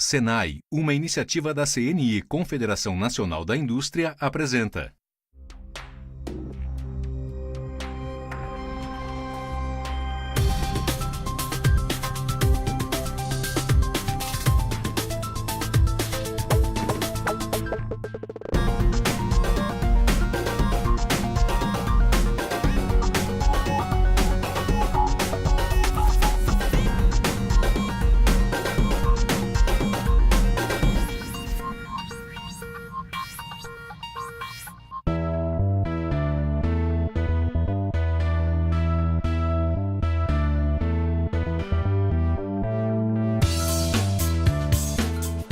Senai, uma iniciativa da CNI, Confederação Nacional da Indústria, apresenta.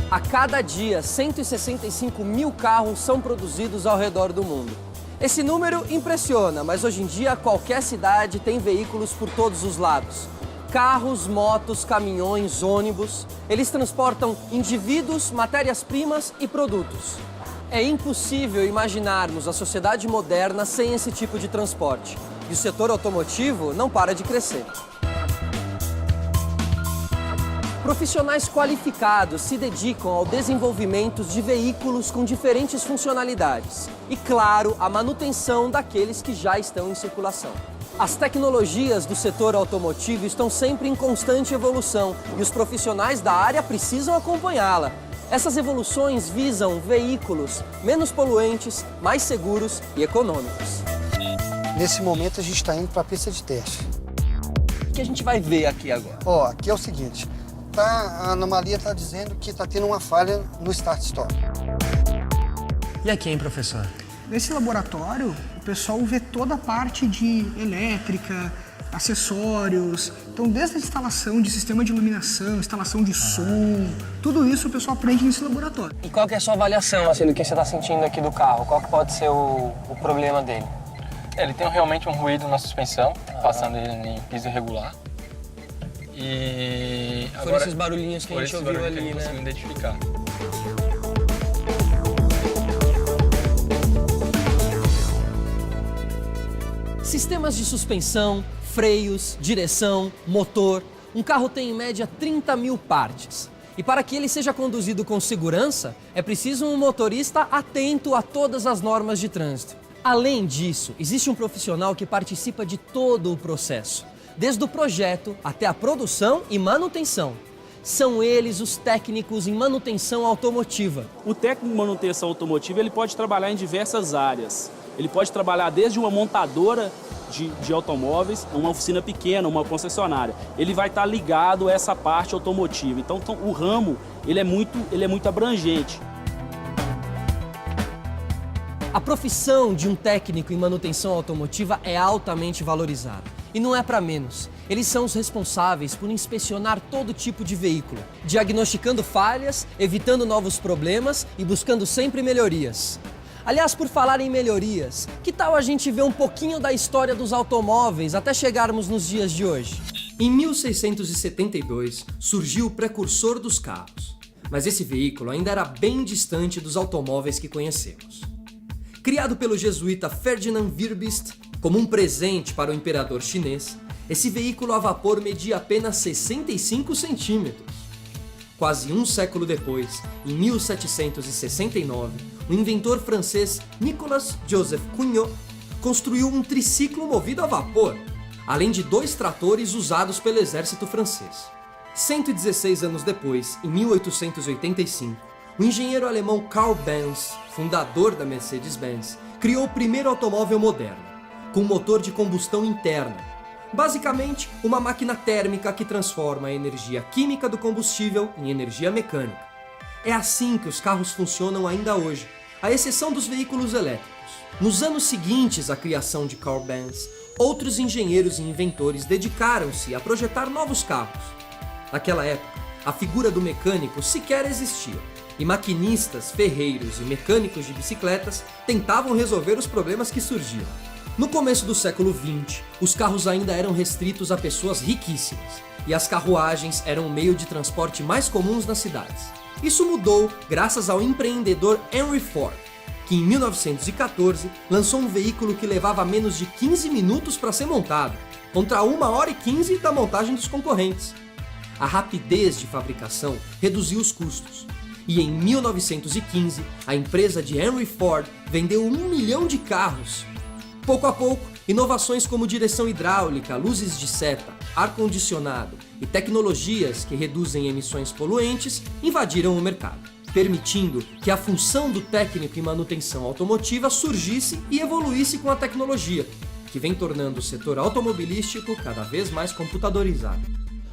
A cada dia, 165 mil carros são produzidos ao redor do mundo. Esse número impressiona, mas hoje em dia qualquer cidade tem veículos por todos os lados. Carros, motos, caminhões, ônibus, eles transportam indivíduos, matérias-primas e produtos. É impossível imaginarmos a sociedade moderna sem esse tipo de transporte. E o setor automotivo não para de crescer. Profissionais qualificados se dedicam ao desenvolvimento de veículos com diferentes funcionalidades e, claro, a manutenção daqueles que já estão em circulação. As tecnologias do setor automotivo estão sempre em constante evolução e os profissionais da área precisam acompanhá-la. Essas evoluções visam veículos menos poluentes, mais seguros e econômicos. Nesse momento a gente está indo para a pista de teste. O que a gente vai ver aqui agora? Aqui é o seguinte. A anomalia está dizendo que está tendo uma falha no start-stop. E aqui, hein, professor? Nesse laboratório, o pessoal vê toda a parte de elétrica, acessórios. Então, desde a instalação de sistema de iluminação, instalação de som, tudo isso o pessoal aprende nesse laboratório. E qual que é a sua avaliação, assim, do que você está sentindo aqui do carro? Qual que pode ser o problema dele? Ele tem realmente um ruído na suspensão, passando ele em piso irregular. E foram esses barulhinhos que a gente ouviu ali, né? Conseguiu identificar. Sistemas de suspensão, freios, direção, motor. Um carro tem em média 30 mil partes. E para que ele seja conduzido com segurança, é preciso um motorista atento a todas as normas de trânsito. Além disso, existe um profissional que participa de todo o processo, desde o projeto até a produção e manutenção. São eles os técnicos em manutenção automotiva. O técnico em manutenção automotiva ele pode trabalhar em diversas áreas. Ele pode trabalhar desde uma montadora de automóveis, uma oficina pequena, uma concessionária. Ele vai estar ligado a essa parte automotiva. Então o ramo ele é muito abrangente. A profissão de um técnico em manutenção automotiva é altamente valorizada. E não é para menos. Eles são os responsáveis por inspecionar todo tipo de veículo, diagnosticando falhas, evitando novos problemas e buscando sempre melhorias. Aliás, por falar em melhorias, que tal a gente ver um pouquinho da história dos automóveis até chegarmos nos dias de hoje? Em 1672, surgiu o precursor dos carros. Mas esse veículo ainda era bem distante dos automóveis que conhecemos. Criado pelo jesuíta Ferdinand Werbist como um presente para o imperador chinês, esse veículo a vapor media apenas 65 centímetros. Quase um século depois, em 1769, o inventor francês Nicolas Joseph Cugnot construiu um triciclo movido a vapor, além de 2 tratores usados pelo exército francês. 116 anos depois, em 1885, o engenheiro alemão Carl Benz, fundador da Mercedes-Benz, criou o primeiro automóvel moderno, com motor de combustão interna. Basicamente, uma máquina térmica que transforma a energia química do combustível em energia mecânica. É assim que os carros funcionam ainda hoje, à exceção dos veículos elétricos. Nos anos seguintes à criação de Carl Benz, outros engenheiros e inventores dedicaram-se a projetar novos carros. Naquela época, a figura do mecânico sequer existia, e maquinistas, ferreiros e mecânicos de bicicletas tentavam resolver os problemas que surgiam. No começo do século XX, os carros ainda eram restritos a pessoas riquíssimas, e as carruagens eram o meio de transporte mais comuns nas cidades. Isso mudou graças ao empreendedor Henry Ford, que em 1914 lançou um veículo que levava menos de 15 minutos para ser montado, contra 1 hora e 15 da montagem dos concorrentes. a rapidez de fabricação reduziu os custos. E em 1915, a empresa de Henry Ford vendeu 1 milhão de carros. Pouco a pouco, inovações como direção hidráulica, luzes de seta, ar-condicionado e tecnologias que reduzem emissões poluentes invadiram o mercado, permitindo que a função do técnico em manutenção automotiva surgisse e evoluísse com a tecnologia, que vem tornando o setor automobilístico cada vez mais computadorizado.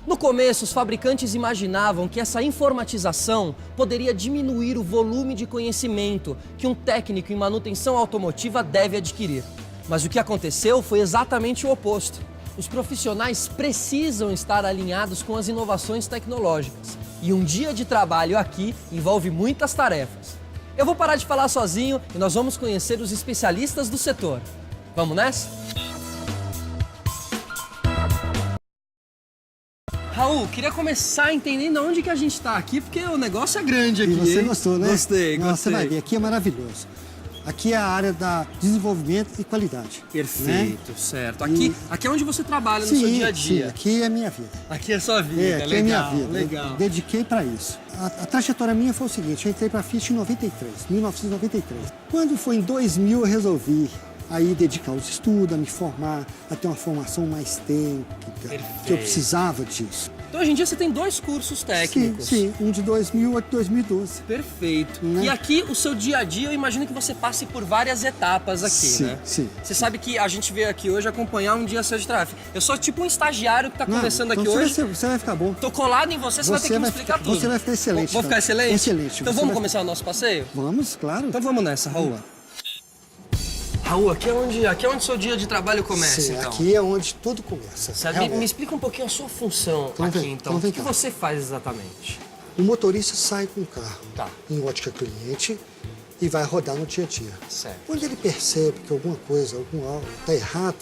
No começo, os fabricantes imaginavam que essa informatização poderia diminuir o volume de conhecimento que um técnico em manutenção automotiva deve adquirir. Mas o que aconteceu foi exatamente o oposto. Os profissionais precisam estar alinhados com as inovações tecnológicas. E um dia de trabalho aqui envolve muitas tarefas. Eu vou parar de falar sozinho e nós vamos conhecer os especialistas do setor. Vamos nessa? Raul, queria começar entendendo onde que a gente está aqui, porque o negócio é grande aqui. E você hein? gostou, né? Gostei, Nossa, gostei. você vai ver, aqui é maravilhoso. Aqui é a área da desenvolvimento e qualidade. Perfeito, né? certo. Aqui é onde você trabalha no seu dia a dia. Sim, aqui é a minha vida. Aqui é sua vida, Aqui legal, é minha vida. legal. Eu dediquei para isso. A trajetória minha foi o seguinte, eu entrei para a Fiat em 1993. Quando foi em 2000 eu resolvi aí dedicar os estudos, a me formar, a ter uma formação mais técnica, que eu precisava disso. Então hoje em dia você tem 2 cursos técnicos. Sim, um de 2000 e outro de 2012. Perfeito. Né? E aqui o seu dia a dia, eu imagino que você passe por várias etapas aqui, Sim, né? sim. Você sabe que a gente veio aqui hoje acompanhar um dia seu de tráfego. Eu sou tipo um estagiário que tá Não, conversando aqui então hoje. Você vai ficar bom. Tô colado em você, você vai ter que me explicar tudo. Você vai ficar excelente. Vou ficar cara. excelente? Excelente. Então Você vamos vai- começar o nosso passeio? Vamos, claro. Então vamos nessa, Raul. Raul, aqui é onde seu dia de trabalho começa, Sim, então. aqui é onde tudo começa. Sabe, realmente. me explica um pouquinho a sua função Então aqui, vem, então. então O vem que cá. você faz exatamente? O motorista sai com o carro Tá. em ótica cliente e vai rodar no dia a dia. Certo. Quando ele percebe que alguma coisa, algo está errado,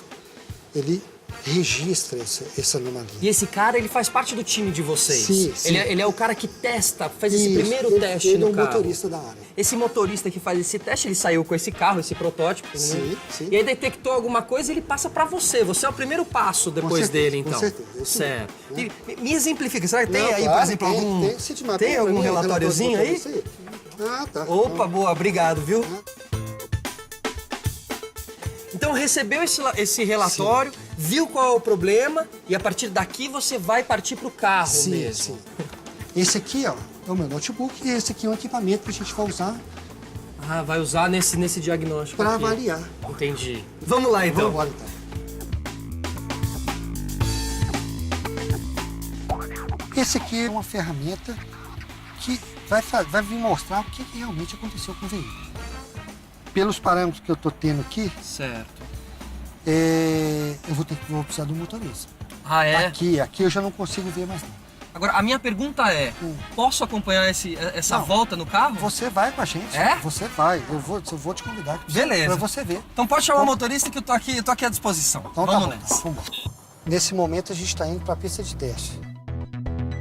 ele registra essa anomalia. E esse cara, ele faz parte do time de vocês? Sim, sim. Ele é o cara que testa, faz esse Isso, primeiro teste ele no é o carro. motorista da área. Esse motorista que faz esse teste, ele saiu com esse carro, esse protótipo, né? Sim, sim. E aí detectou alguma coisa e ele passa pra você. Você é o primeiro passo depois certeza, dele, com então. certeza, isso Certo. mesmo, Me exemplifica, será que tem Não, aí, claro, por exemplo, tem, algum... Tem, se te mapeia tem pra algum mim, relatóriozinho aí? motorista Ah, tá. Opa, boa, obrigado, viu? Então recebeu esse relatório, viu qual é o problema e a partir daqui você vai partir pro carro Sim, mesmo. sim. Esse aqui, ó, é o meu notebook e esse aqui é um equipamento que a gente vai usar Ah, vai usar nesse diagnóstico para aqui. avaliar. Entendi. Vamos lá, então. Vamos embora, então. Esse aqui é uma ferramenta que vai me mostrar o que realmente aconteceu com o veículo. Pelos parâmetros que eu estou tendo aqui, Certo. eu vou precisar do motorista. Ah, é? Aqui eu já não consigo ver mais nada. Agora, a minha pergunta é, posso acompanhar essa Não. volta no carro? Você vai com a gente. É? Você vai. Eu vou te convidar. Beleza. Para você ver. Então pode chamar o motorista que eu tô aqui à disposição. Então Vamos tá bom, nessa. vamos embora. Nesse momento a gente está indo para a pista de teste.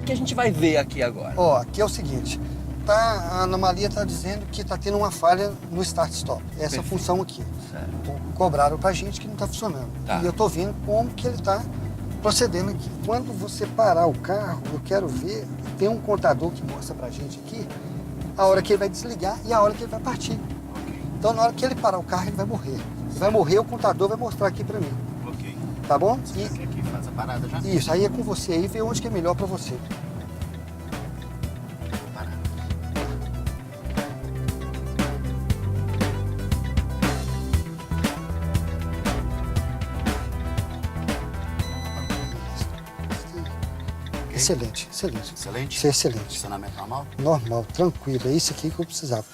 O que a gente vai ver aqui agora? Ó, aqui é o seguinte. A anomalia está dizendo que está tendo uma falha no start-stop. Essa função aqui. Então, cobraram para a gente que não está funcionando. Tá. E eu estou vendo como que ele está procedendo aqui. Quando você parar o carro, eu quero ver, tem um contador que mostra para a gente aqui a hora que ele vai desligar e a hora que ele vai partir. Então, na hora que ele parar o carro, ele vai morrer. Ele vai morrer, o contador vai mostrar aqui para mim. Ok. Tá bom? Você quer que faça a parada já? Isso, aí é com você aí, ver onde que é melhor para você. Parada. Excelente, excelente. Excelente? Isso é excelente. Funcionamento normal? Normal, tranquilo, é isso aqui que eu precisava.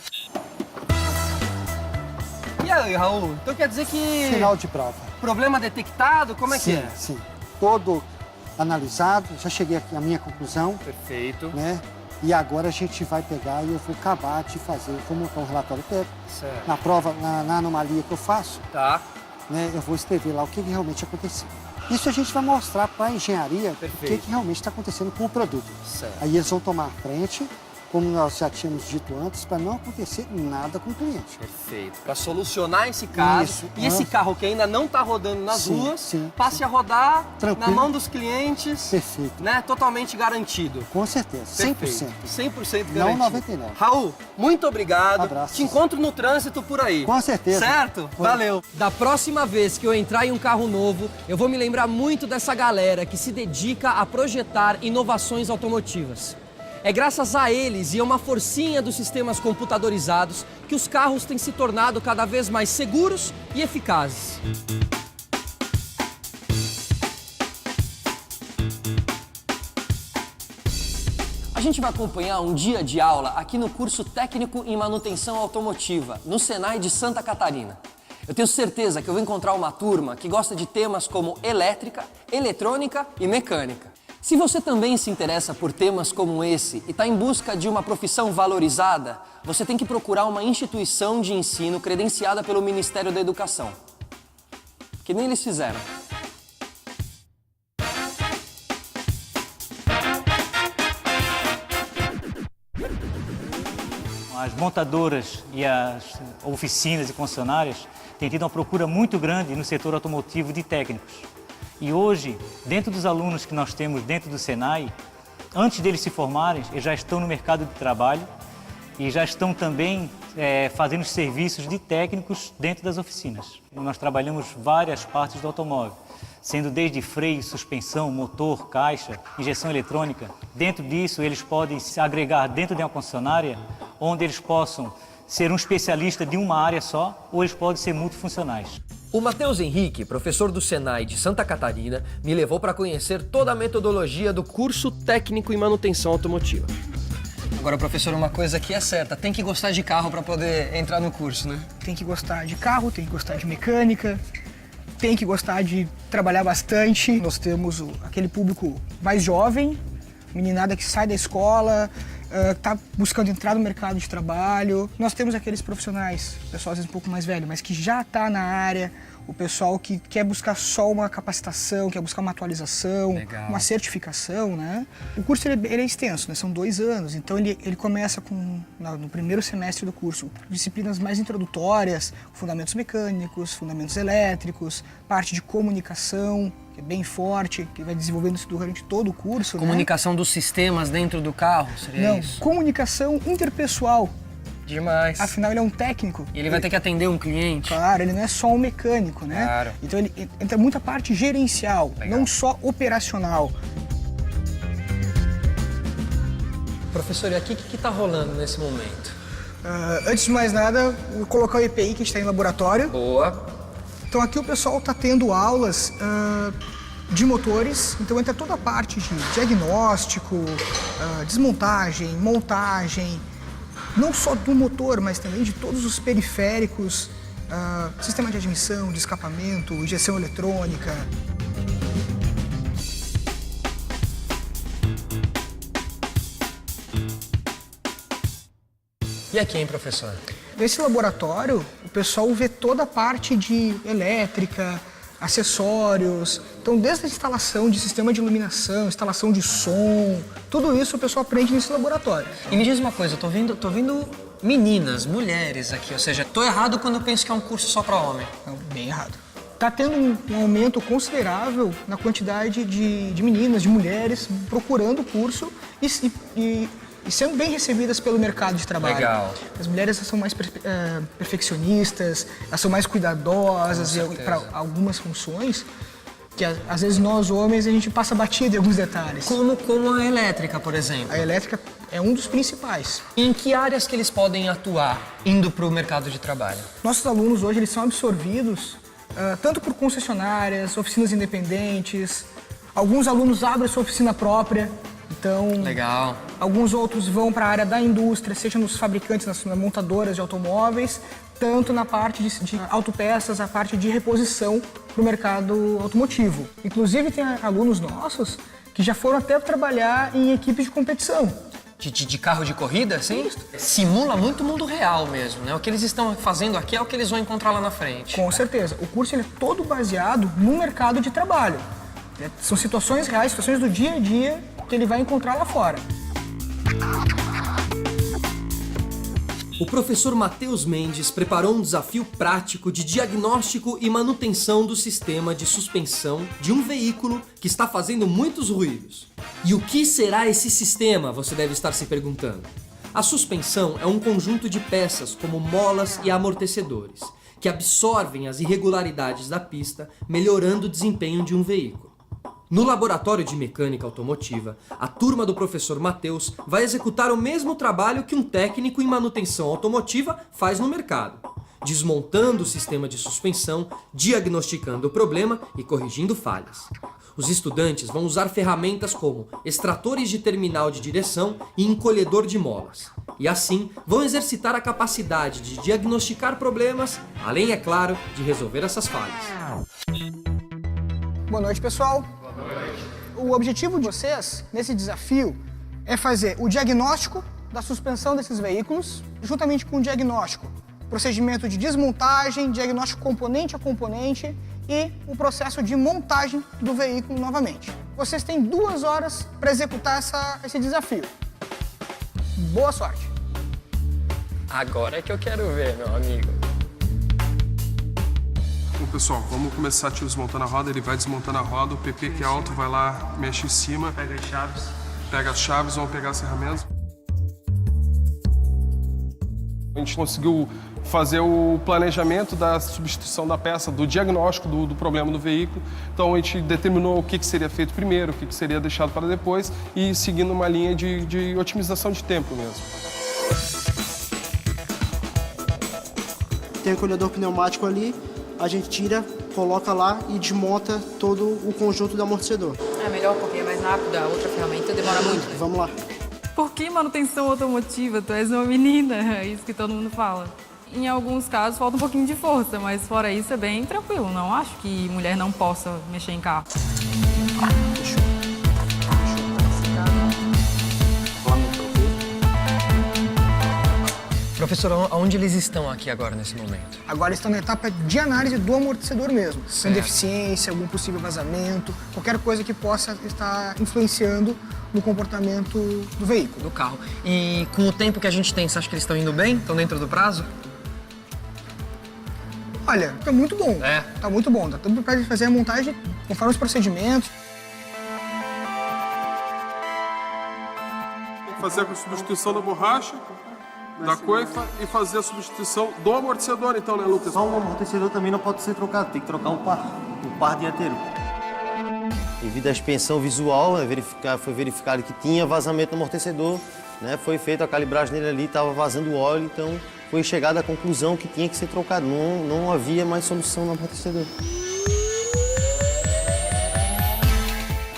E aí, Raul? Então quer dizer que... Final de prova. Problema detectado? Como é que Sim, é? sim. Todo analisado, já cheguei aqui à minha conclusão, Perfeito. né? E agora a gente vai pegar e eu vou acabar de fazer, vou montar um relatório técnico. Certo. Na prova, na anomalia que eu faço, Tá. né, eu vou escrever lá o que realmente aconteceu. Isso a gente vai mostrar para a engenharia o Perfeito. que realmente está acontecendo com o produto. Certo. Aí eles vão tomar a frente como nós já tínhamos dito antes, para não acontecer nada com o cliente. Perfeito. Para solucionar esse caso, Isso. e esse carro que ainda não está rodando nas Sim, ruas, sim, passe sim. a rodar Tranquilo. na mão dos clientes, Perfeito. né? Totalmente garantido. Com certeza, 100%. 100% Não garantido. 99%. Raul, muito obrigado. Abraço. Te encontro no trânsito por aí. Com certeza. Certo? Valeu. Da próxima vez que eu entrar em um carro novo, eu vou me lembrar muito dessa galera que se dedica a projetar inovações automotivas. É graças a eles e a uma forcinha dos sistemas computadorizados que os carros têm se tornado cada vez mais seguros e eficazes. A gente vai acompanhar um dia de aula aqui no curso técnico em manutenção automotiva, no Senai de Santa Catarina. Eu tenho certeza que eu vou encontrar uma turma que gosta de temas como elétrica, eletrônica e mecânica. Se você também se interessa por temas como esse e está em busca de uma profissão valorizada, você tem que procurar uma instituição de ensino credenciada pelo Ministério da Educação. Que nem eles fizeram. As montadoras e as oficinas e concessionárias têm tido uma procura muito grande no setor automotivo de técnicos. E hoje, dentro dos alunos que nós temos dentro do Senai, antes deles se formarem, eles já estão no mercado de trabalho e já estão também fazendo serviços de técnicos dentro das oficinas. Nós trabalhamos várias partes do automóvel, sendo desde freio, suspensão, motor, caixa, injeção eletrônica. Dentro disso, eles podem se agregar dentro de uma concessionária, onde eles possam ser um especialista de uma área só, ou eles podem ser multifuncionais. O Matheus Henrique, professor do Senai de Santa Catarina, me levou para conhecer toda a metodologia do curso técnico em manutenção automotiva. Agora, professor, uma coisa que é certa, tem que gostar de carro para poder entrar no curso, né? Tem que gostar de carro, tem que gostar de mecânica, tem que gostar de trabalhar bastante. Nós temos aquele público mais jovem, meninada que sai da escola, está buscando entrar no mercado de trabalho. Nós temos aqueles profissionais, pessoal às vezes um pouco mais velho, mas que já está na área, o pessoal que quer buscar só uma capacitação, quer buscar uma atualização, Legal. uma certificação, né? O curso ele é extenso, né? São 2 anos, então ele começa no primeiro semestre do curso, disciplinas mais introdutórias, fundamentos mecânicos, fundamentos elétricos, parte de comunicação, que é bem forte, que vai desenvolvendo isso durante todo o curso. Comunicação dos sistemas dentro do carro, seria Não, isso? comunicação interpessoal. Demais. Afinal, ele é um técnico. E ele vai ter que atender um cliente. Claro, ele não é só um mecânico, né? Claro. Então ele entra muita parte gerencial, Legal. não só operacional. Professor, e aqui o que está rolando nesse momento? Antes de mais nada, vou colocar o EPI que a gente está em laboratório. Boa. Então aqui o pessoal está tendo aulas de motores, então entra toda a parte de diagnóstico, desmontagem, montagem, não só do motor, mas também de todos os periféricos, sistema de admissão, de escapamento, injeção eletrônica. E aqui, hein, professor? Nesse laboratório, o pessoal vê toda a parte de elétrica, acessórios, então desde a instalação de sistema de iluminação, instalação de som, tudo isso o pessoal aprende nesse laboratório. E me diz uma coisa, eu tô vendo meninas, mulheres aqui, ou seja, tô errado quando eu penso que é um curso só para homem. Não, bem errado. Está tendo um aumento considerável na quantidade de meninas, de mulheres procurando o curso e sendo bem recebidas pelo mercado de trabalho. Legal. As mulheres são mais perfeccionistas, elas são mais cuidadosas para algumas funções que às vezes nós homens a gente passa batido em alguns detalhes. Como a elétrica, por exemplo. A elétrica é um dos principais. Em que áreas que eles podem atuar indo para o mercado de trabalho? Nossos alunos hoje eles são absorvidos tanto por concessionárias, oficinas independentes. Alguns alunos abrem sua oficina própria. Então, legal. Alguns outros vão para a área da indústria, seja nos fabricantes, nas montadoras de automóveis, tanto na parte de autopeças, a parte de reposição para o mercado automotivo. Inclusive, tem alunos nossos que já foram até trabalhar em equipes de competição. De carro de corrida, sim? Simula muito o mundo real mesmo, né? O que eles estão fazendo aqui é o que eles vão encontrar lá na frente. Com certeza. O curso ele é todo baseado no mercado de trabalho. São situações reais, situações do dia a dia que ele vai encontrar lá fora. O professor Matheus Mendes preparou um desafio prático de diagnóstico e manutenção do sistema de suspensão de um veículo que está fazendo muitos ruídos. E o que será esse sistema, você deve estar se perguntando? A suspensão é um conjunto de peças como molas e amortecedores, que absorvem as irregularidades da pista, melhorando o desempenho de um veículo. No laboratório de mecânica automotiva, a turma do professor Matheus vai executar o mesmo trabalho que um técnico em manutenção automotiva faz no mercado, desmontando o sistema de suspensão, diagnosticando o problema e corrigindo falhas. Os estudantes vão usar ferramentas como extratores de terminal de direção e encolhedor de molas. E assim, vão exercitar a capacidade de diagnosticar problemas, além, é claro, de resolver essas falhas. Boa noite, pessoal. O objetivo de vocês, nesse desafio, é fazer o diagnóstico da suspensão desses veículos, juntamente com o diagnóstico, procedimento de desmontagem, diagnóstico componente a componente e o processo de montagem do veículo novamente. Vocês têm 2 horas para executar esse desafio. Boa sorte! Agora é que eu quero ver, meu amigo. Bom, pessoal, vamos começar desmontando a roda. Ele vai desmontando a roda, o PP que é alto vai lá, mexe em cima. Pega as chaves. Pega as chaves, vamos pegar as ferramentas. A gente conseguiu fazer o planejamento da substituição da peça, do diagnóstico do problema do veículo. Então a gente determinou o que seria feito primeiro, o que seria deixado para depois e seguindo uma linha de otimização de tempo mesmo. Tem o encolhedor pneumático ali, a gente tira, coloca lá e desmonta todo o conjunto do amortecedor. É melhor porque é mais rápido, a outra ferramenta demora muito. Vamos lá. Por que manutenção automotiva? Tu és uma menina, é isso que todo mundo fala. Em alguns casos falta um pouquinho de força, mas fora isso é bem tranquilo. Não acho que mulher não possa mexer em carro. Professor, onde eles estão aqui agora, nesse momento? Agora estão na etapa de análise do amortecedor mesmo. Sem deficiência, algum possível vazamento, qualquer coisa que possa estar influenciando no comportamento do veículo. Do carro. E com o tempo que a gente tem, você acha que eles estão indo bem? Estão dentro do prazo? Olha, tá muito bom. É? Tá muito bom. Tá tudo para fazer a montagem conforme os procedimentos. Tem que fazer a substituição da borracha, da coifa e fazer a substituição do amortecedor, então, né, Lucas? Só o amortecedor também não pode ser trocado, tem que trocar o par dianteiro. Devido à inspeção visual, foi verificado que tinha vazamento no amortecedor, né? Foi feita a calibragem nele ali, estava vazando óleo, então foi chegada à conclusão que tinha que ser trocado, não havia mais solução no amortecedor.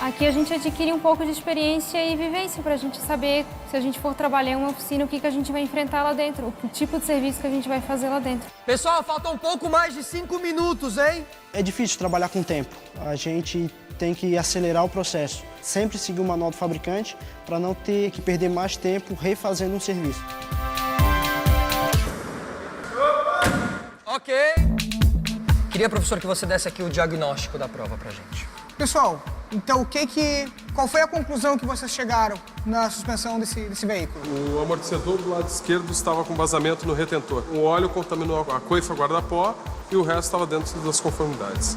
Aqui a gente adquire um pouco de experiência e vivência para a gente saber, se a gente for trabalhar em uma oficina, o que a gente vai enfrentar lá dentro, o tipo de serviço que a gente vai fazer lá dentro. Pessoal, faltam um pouco mais de 5 minutos, hein? É difícil trabalhar com tempo, a gente tem que acelerar o processo, sempre seguir o manual do fabricante para não ter que perder mais tempo refazendo um serviço. Ok. Queria, professor, que você desse aqui o diagnóstico da prova pra gente. Pessoal, então qual foi a conclusão que vocês chegaram na suspensão desse veículo? O amortecedor do lado esquerdo estava com vazamento no retentor. O óleo contaminou a coifa guarda-pó e o resto estava dentro das conformidades.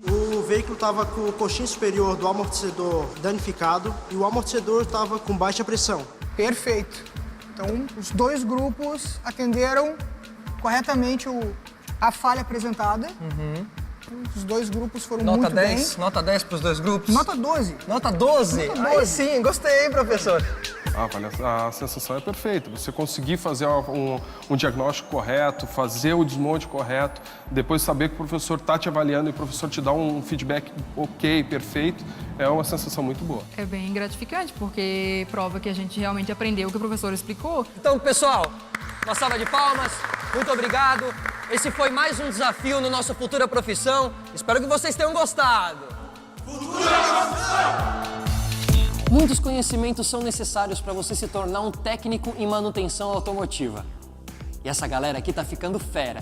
O veículo estava com o coxim superior do amortecedor danificado e o amortecedor estava com baixa pressão. Perfeito. Então, os 2 grupos atenderam corretamente a falha apresentada. Os 2 grupos foram muito bem. Nota 10 para os 2 grupos? Nota 12. Nota 12? Nota 12. Aí sim, gostei, hein, professor? A sensação é perfeita. Você conseguir fazer um diagnóstico correto, fazer o desmonte correto, depois saber que o professor está te avaliando e o professor te dá um feedback ok, perfeito, é uma sensação muito boa. É bem gratificante, porque prova que a gente realmente aprendeu o que o professor explicou. Então, pessoal, uma salva de palmas, muito obrigado. Esse foi mais um desafio no nosso Futura Profissão. Espero que vocês tenham gostado. Futura Profissão! Muitos conhecimentos são necessários para você se tornar um técnico em manutenção automotiva. E essa galera aqui tá ficando fera.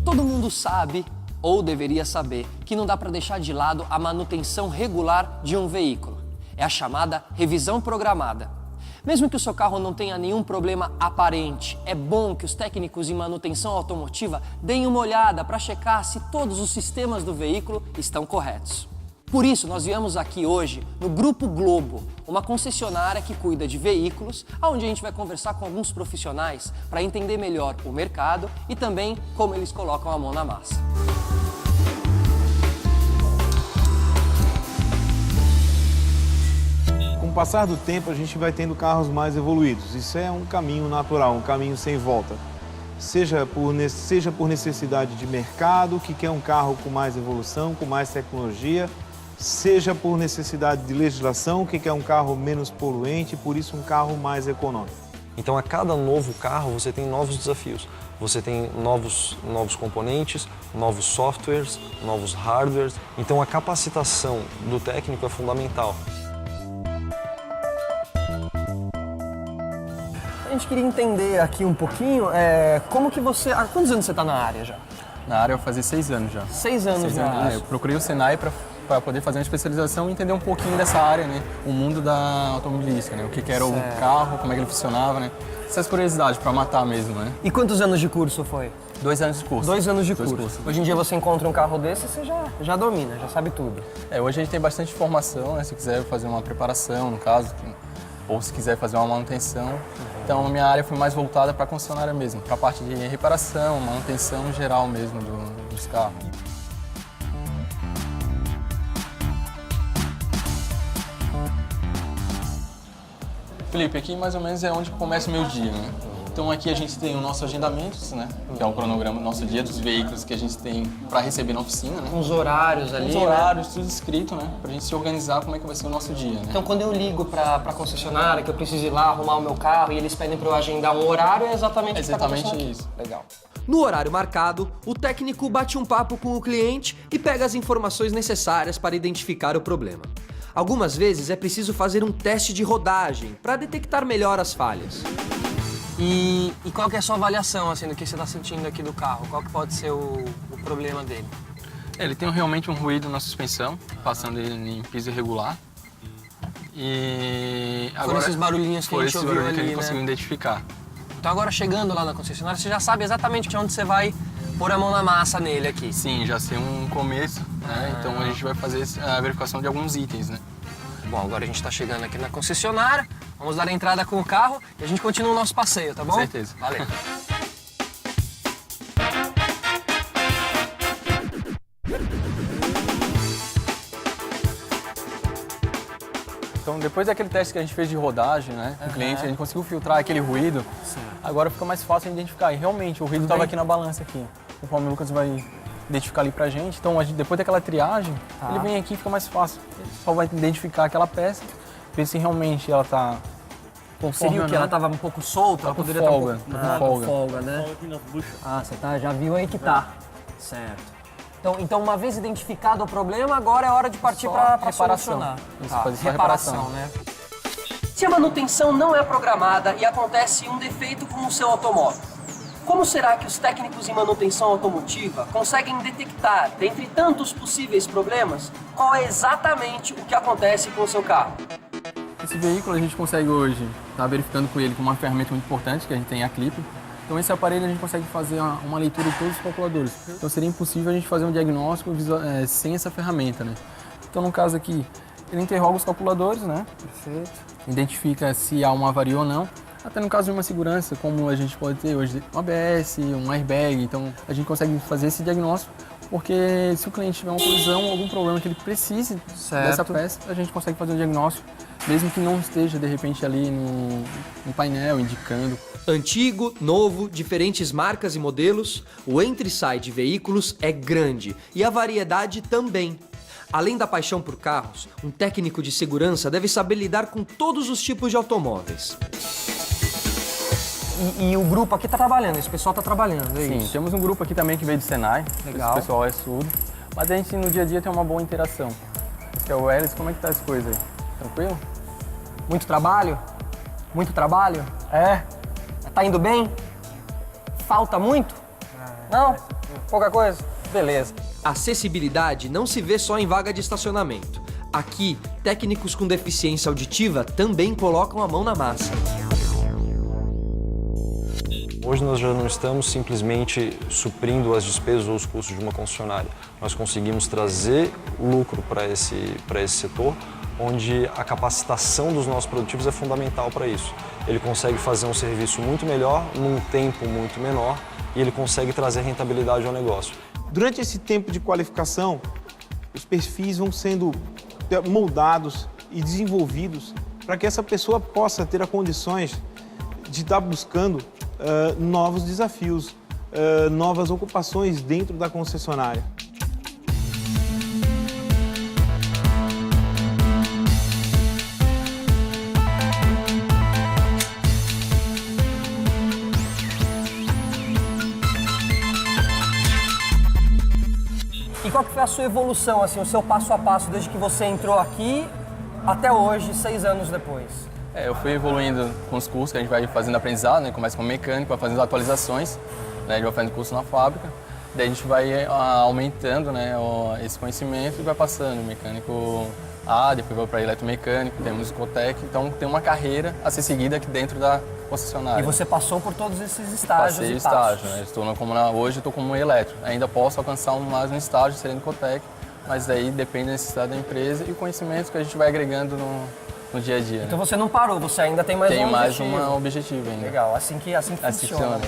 Todo mundo sabe ou deveria saber, que não dá para deixar de lado a manutenção regular de um veículo. É a chamada revisão programada. Mesmo que o seu carro não tenha nenhum problema aparente, é bom que os técnicos em manutenção automotiva deem uma olhada para checar se todos os sistemas do veículo estão corretos. Por isso, nós viemos aqui hoje no Grupo Globo, uma concessionária que cuida de veículos, onde a gente vai conversar com alguns profissionais para entender melhor o mercado e também como eles colocam a mão na massa. Com o passar do tempo, a gente vai tendo carros mais evoluídos. Isso é um caminho natural, um caminho sem volta. Seja por necessidade de mercado, que quer um carro com mais evolução, com mais tecnologia, seja por necessidade de legislação, que quer um carro menos poluente, por isso um carro mais econômico. Então, a cada novo carro, você tem novos desafios. Você tem novos componentes, novos softwares, novos hardwares. Então, a capacitação do técnico é fundamental. A gente queria entender aqui um pouquinho como que você... Há quantos anos você está na área já? Na área eu fazia 6 anos já. 6 anos na área. Eu procurei o Senai para poder fazer uma especialização e entender um pouquinho dessa área, né? O mundo da automobilística, né? O que era o carro, como é que ele funcionava, né? Essas curiosidades para matar mesmo, né? E quantos anos de curso foi? 2 anos de curso. 2 anos de curso. Hoje em dia você encontra um carro desse, você já domina, já sabe tudo. Hoje a gente tem bastante informação, né? Se quiser fazer uma preparação, no caso, ou se quiser fazer uma manutenção. Então, a minha área foi mais voltada para a concessionária mesmo, para a parte de reparação, manutenção geral mesmo dos carros. Felipe, aqui mais ou menos é onde começa o meu dia, né? Então aqui a gente tem o nosso agendamento, né? Que é o cronograma do nosso dia, dos veículos que a gente tem para receber na oficina, né? Uns horários ali, Uns horários, tudo escrito, né? Pra gente se organizar como é que vai ser o nosso dia, né? Então quando eu ligo pra concessionária, que eu preciso ir lá arrumar o meu carro e eles pedem pra eu agendar um horário, é exatamente o que tá acontecendo aqui. Isso. Legal. No horário marcado, o técnico bate um papo com o cliente e pega as informações necessárias para identificar o problema. Algumas vezes é preciso fazer um teste de rodagem para detectar melhor as falhas. E qual que é a sua avaliação assim, do que você está sentindo aqui do carro? Qual que pode ser o problema dele? Ele tem realmente um ruído na suspensão, passando ele em piso irregular. E agora, foram esses barulhinhos que a gente ouviu ali, que a gente né? conseguiu identificar. Então agora chegando lá na concessionária, você já sabe exatamente onde você vai pôr a mão na massa nele aqui. Sim, já sei um começo, né? Então a gente vai fazer a verificação de alguns itens, né? Bom, agora a gente está chegando aqui na concessionária, vamos dar a entrada com o carro e a gente continua o nosso passeio, tá bom? Com certeza. Valeu. Então, depois daquele teste que a gente fez de rodagem, né, com o cliente, a gente conseguiu filtrar aquele ruído. Sim. Agora fica mais fácil de identificar. E realmente, o ruído estava aqui na balança aqui, conforme o Lucas vai identificar ali pra gente. Então, depois daquela triagem, ele vem aqui e fica mais fácil. Ele só vai identificar aquela peça, ver se realmente ela tá conforme. Seria o que? Ela estava um pouco solta? Ela poderia estar com folga. Com folga, né? Você já viu aí que tá. Certo. Então, uma vez identificado o problema, agora é hora de partir para solucionar. Isso, fazer só reparação, né? Se a manutenção não é programada e acontece um defeito com o seu automóvel, como será que os técnicos em manutenção automotiva conseguem detectar, dentre tantos possíveis problemas, qual é exatamente o que acontece com o seu carro? Esse veículo a gente consegue hoje estar verificando com ele com uma ferramenta muito importante, que a gente tem a Clip. Então esse aparelho a gente consegue fazer uma leitura de todos os calculadores. Então seria impossível a gente fazer um diagnóstico sem essa ferramenta, né? Então no caso aqui, ele interroga os calculadores, né? Perfeito. Identifica se há uma avaria ou não. Até no caso de uma segurança, como a gente pode ter hoje um ABS, um airbag, então a gente consegue fazer esse diagnóstico, porque se o cliente tiver uma colisão, algum problema que ele precise dessa peça, a gente consegue fazer um diagnóstico, mesmo que não esteja de repente ali no painel indicando. Antigo, novo, diferentes marcas e modelos, o entre e sai de veículos é grande e a variedade também. Além da paixão por carros, um técnico de segurança deve saber lidar com todos os tipos de automóveis. E o grupo aqui tá trabalhando, esse pessoal tá trabalhando, é isso? Sim, temos um grupo aqui também que veio do Senai. Legal. Esse pessoal é surdo, mas a gente no dia a dia tem uma boa interação. Esse que é o Elis, como é que tá as coisas aí? Tranquilo? Muito trabalho? Muito trabalho? É. Tá indo bem? Falta muito? Não? Pouca coisa? Beleza. Acessibilidade não se vê só em vaga de estacionamento. Aqui, técnicos com deficiência auditiva também colocam a mão na massa. Hoje nós já não estamos simplesmente suprindo as despesas ou os custos de uma concessionária. Nós conseguimos trazer lucro para esse setor, onde a capacitação dos nossos produtivos é fundamental para isso. Ele consegue fazer um serviço muito melhor, num tempo muito menor, e ele consegue trazer rentabilidade ao negócio. Durante esse tempo de qualificação, os perfis vão sendo moldados e desenvolvidos para que essa pessoa possa ter as condições de estar buscando novos desafios, novas ocupações dentro da concessionária. E qual que foi a sua evolução, assim, o seu passo a passo desde que você entrou aqui até hoje, 6 anos depois? Eu fui evoluindo com os cursos que a gente vai fazendo aprendizado, né? Começa como mecânico, vai fazendo atualizações, né? A gente vai fazendo curso na fábrica, daí a gente vai aumentando, né, esse conhecimento e vai passando mecânico A, depois vai para eletromecânico, temos Ecotec, então tem uma carreira a ser seguida aqui dentro da concessionária. E você passou por todos esses estágios Passei e estágio, né? Hoje estou como elétrico, ainda posso alcançar mais um estágio sendo Ecotec, mas daí depende da necessidade da empresa e o conhecimento que a gente vai agregando no dia a dia. Então você não parou, você ainda tem mais um objetivo. Tem mais um objetivo ainda. Legal, assim que funciona. Né?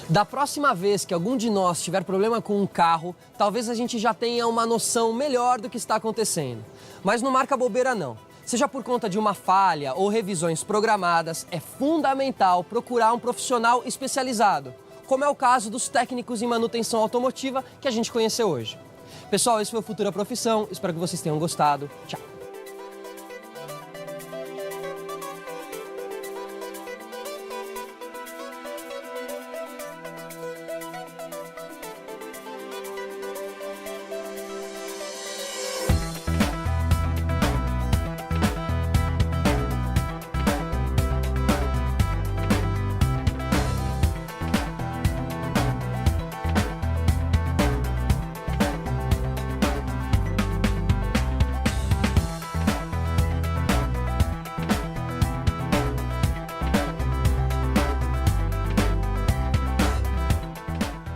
Da próxima vez que algum de nós tiver problema com um carro, talvez a gente já tenha uma noção melhor do que está acontecendo. Mas não marca bobeira não. Seja por conta de uma falha ou revisões programadas, é fundamental procurar um profissional especializado, como é o caso dos técnicos em manutenção automotiva que a gente conheceu hoje. Pessoal, esse foi o Futura Profissão, espero que vocês tenham gostado. Tchau!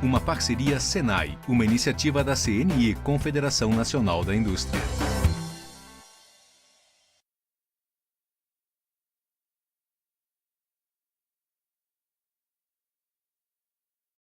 Uma parceria Senai, uma iniciativa da CNI, Confederação Nacional da Indústria.